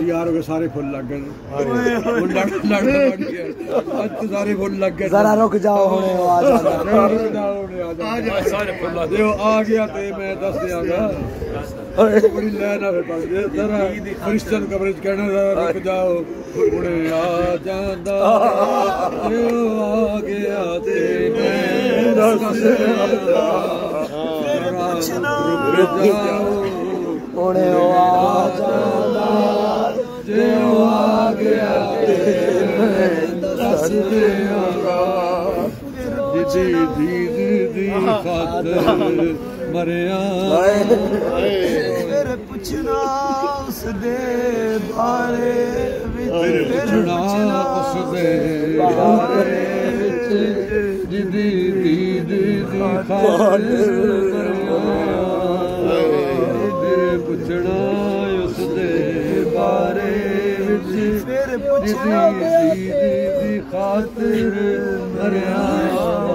यार हो गए सारे फुल लग गए सारे फुल लग गए जरा रुक जाओ हुणे आ गया ते मैं दस दियागा बड़ी लैन आ जरा क्रिश्चियन कवरेज कहना रुक जाओ हुणे आ जांदा आ गया ते मैं दस दियागा रुक जाओ हुणे आ जांदा जे आ गया ते मैं दस दियागा दी खातर मरिया फिर पुछना उस दे बारे फिर पुछना उस दे बारे दी खातर पुछना उस दे बारे फिर पुछना दी खातर मरिया